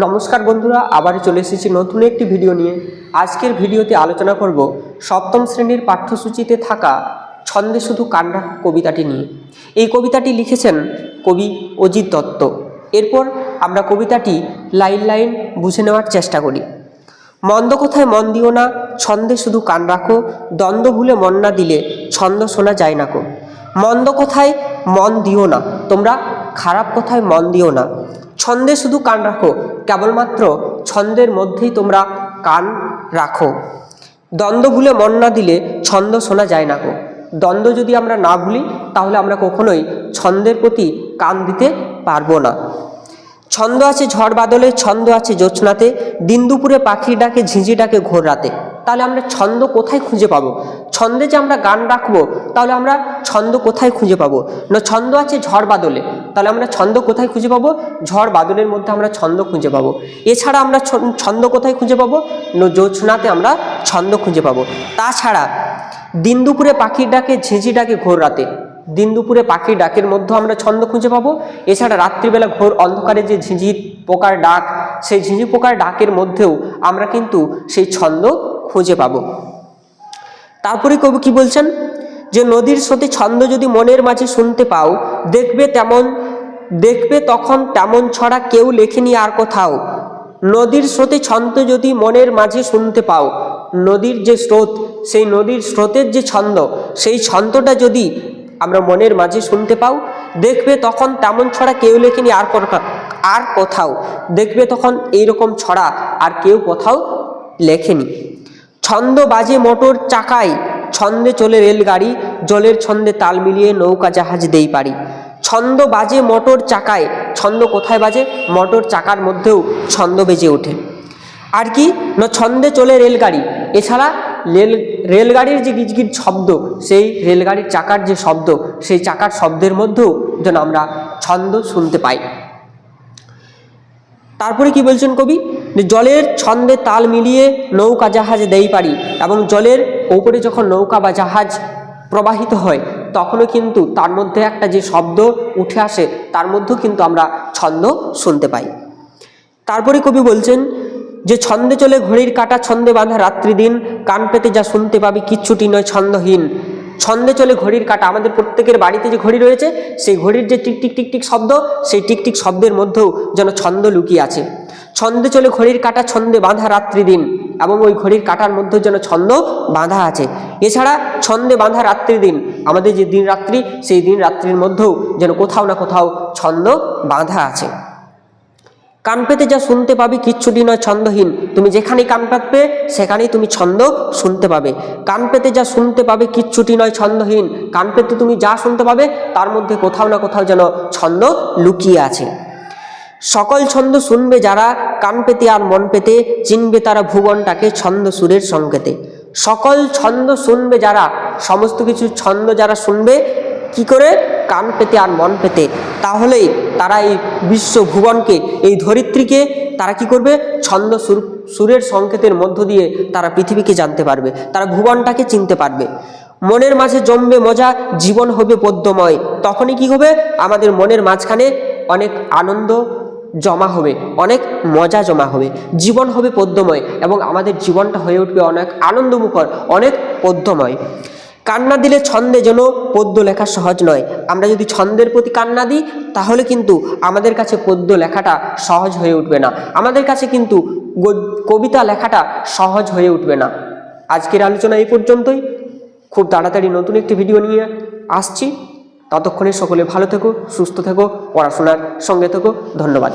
নমস্কার বন্ধুরা, আবার চলে এসেছি নতুন একটি ভিডিও নিয়ে। আজকের ভিডিওতে আলোচনা করব সপ্তম শ্রেণীর পাঠ্যসূচিতে থাকা ছন্দে শুধু কান রাখো কবিতাটি নিয়ে। এই কবিতাটি লিখেছেন কবি অজিত দত্ত। এরপর আমরা কবিতাটি লাইন লাইন বুঝে নেওয়ার চেষ্টা করি। মন্দ কথায় মন দিও না, ছন্দে শুধু কান রাখো, দ্বন্দ্ব ভুলে মন না দিলে ছন্দ শোনা যায় না কো। মন্দ কথায় মন দিও না, তোমরা খারাপ কথায় মন দিও না, ছন্দে শুধু কান রাখো, কেবলমাত্র ছন্দের মধ্যেই তোমরা কান রাখো। দ্বন্দ্ব ভুলে মন না দিলে ছন্দ শোনা যায় না গো। দ্বন্দ্ব যদি আমরা না ভুলি তাহলে আমরা কখনোই ছন্দের প্রতি কান দিতে পারবো না। ছন্দ আছে ঝড় বাদলে, ছন্দ আছে জ্যোৎস্নাতে, দিন দুপুরে পাখির ডাকে, ঝিঁঝি ডাকে ঘোর রাতে। তাহলে আমরা ছন্দ কোথায় খুঁজে পাবো? ছন্দে যে আমরা গান রাখবো তাহলে আমরা ছন্দ কোথায় খুঁজে পাবো? না, ছন্দ আছে ঝড় বাদলে, তাহলে আমরা ছন্দ কোথায় খুঁজে পাবো? ঝড় বাদলের মধ্যে আমরা ছন্দ খুঁজে পাবো। এছাড়া আমরা ছন্দ কোথায় খুঁজে পাবো? না, জ্যোৎস্নাতে আমরা ছন্দ খুঁজে পাবো। তাছাড়া দিন দুপুরে পাখির ডাকে, ঝিঁঝি ডাকে ঘোর রাতে, দিন দুপুরে পাখির ডাকের মধ্যেও আমরা ছন্দ খুঁজে পাবো। এছাড়া রাত্রিবেলা ঘোর অন্ধকারে যে ঝিঁঝি পোকার ডাক, সেই ঝিঁঝি পোকার ডাকের মধ্যেও আমরা কিন্তু সেই ছন্দ খুঁজে পাবো। তারপরে কবি কি বলছেন যে নদীর স্রোতে ছন্দ যদি মনের মাঝে শুনতে পাও, দেখবে তখন তেমন ছড়া কেউ লেখেনি আর কোথাও। নদীর স্রোতে ছন্দ যদি মনের মাঝে শুনতে পাও, নদীর যে স্রোত, সেই নদীর স্রোতের যে ছন্দ, সেই ছন্দটা যদি আমরা মনের মাঝে শুনতে পাও, দেখবে তখন তেমন ছড়া কেউ লেখেনি আর কোথাও। দেখবে তখন এইরকম ছড়া আর কেউ কোথাও লেখেনি। ছন্দ বাজে মোটর চাকায়, ছন্দে চলে রেলগাড়ি, জলের ছন্দে তাল মিলিয়ে নৌকা জাহাজ দেই পারি। ছন্দ বাজে মোটর চাকায়, ছন্দ কোথায় বাজে? মোটর চাকার মধ্যেও ছন্দ বেজে ওঠে। আর কি না, ছন্দে চলে রেলগাড়ি। এছাড়া রেলগাড়ির যে গিজগিজ শব্দ, সেই রেলগাড়ির চাকার যে শব্দ, সেই চাকার শব্দের মধ্যেও যেন আমরা ছন্দ শুনতে পাই। তারপরে কি বলছেন কবি? জলের ছন্দে তাল মিলিয়ে নৌকা জাহাজ দেই পারি, এবং জলের ওপরে যখন নৌকা বা জাহাজ প্রবাহিত হয় তখনও কিন্তু তার মধ্যে একটা যে শব্দ উঠে আসে, তার মধ্যেও কিন্তু আমরা ছন্দ শুনতে পাই। তারপরে কবি বলছেন যে ছন্দে চলে ঘড়ির কাঁটা, ছন্দে বাঁধা রাত্রি দিন, কান পেতে যা শুনতে পাবি কিচ্ছুটি নয় ছন্দহীন। ছন্দে চলে ঘড়ির কাঁটা, আমাদের প্রত্যেকের বাড়িতে যে ঘড়ি রয়েছে, সেই ঘড়ির যে টিকটিক টিকটিক শব্দ, সেই টিকটিক শব্দের মধ্যেও যেন ছন্দ লুকিয়ে আছে। ছন্দে চলে ঘড়ির কাঁটা, ছন্দে বাঁধা রাত্রি দিন, এবং ওই ঘড়ির কাঁটার মধ্যেও যেন ছন্দ বাঁধা আছে। এছাড়া ছন্দে বাঁধা রাত্রি দিন, আমাদের যে দিন রাত্রি, সেই দিন রাত্রির মধ্যেও যেন কোথাও না কোথাও ছন্দ বাঁধা আছে। কান পেতে যা শুনতে পাবি কিচ্ছুটি নয় ছন্দহীন, তুমি যেখানেই কান পাতবে সেখানেই তুমি ছন্দ শুনতে পাবে। কান পেতে যা শুনতে পাবে কিচ্ছুটি নয় ছন্দহীন, কান পেতে তুমি যা শুনতে পাবে তার মধ্যে কোথাও না কোথাও যেন ছন্দ লুকিয়ে আছে। সকল ছন্দ শুনবে যারা, কান পেতে আর মন পেতে, চিনবে তারা ভুবনটাকে ছন্দ সুরের সংকেতে। সকল ছন্দ শুনবে যারা, সমস্ত কিছু ছন্দ যারা শুনবে কি করে? কান পেতে আর মন পেতে। তাহলেই তারা এই বিশ্ব ভুবনকে, এই ধরিত্রীকে তারা কি করবে? ছন্দ সুরের সংকেতের মধ্য দিয়ে তারা পৃথিবীকে জানতে পারবে, তারা ভুবনটাকে চিনতে পারবে। মনের মাঝে জমবে মজা, জীবন হবে পদ্যময়। তখনই কি হবে? আমাদের মনের মাঝখানে অনেক আনন্দ জমা হবে, অনেক মজা জমা হবে, জীবন হবে পদ্যময়, এবং আমাদের জীবনটা হয়ে উঠবে অনেক আনন্দমুখর, অনেক পদ্যময়। কান্না দিলে ছন্দে যেন পদ্য লেখা সহজ নয়। আমরা যদি ছন্দের প্রতি কান্না দিই তাহলে কিন্তু আমাদের কাছে পদ্য লেখাটা সহজ হয়ে উঠবে না, আমাদের কাছে কিন্তু কবিতা লেখাটা সহজ হয়ে উঠবে না। আজকের আলোচনা এই পর্যন্তই। খুব তাড়াতাড়ি নতুন একটি ভিডিও নিয়ে আসছি। ততক্ষণে সকলে ভালো থেকো, সুস্থ থেকো, পড়াশোনার সঙ্গে থেকো। ধন্যবাদ।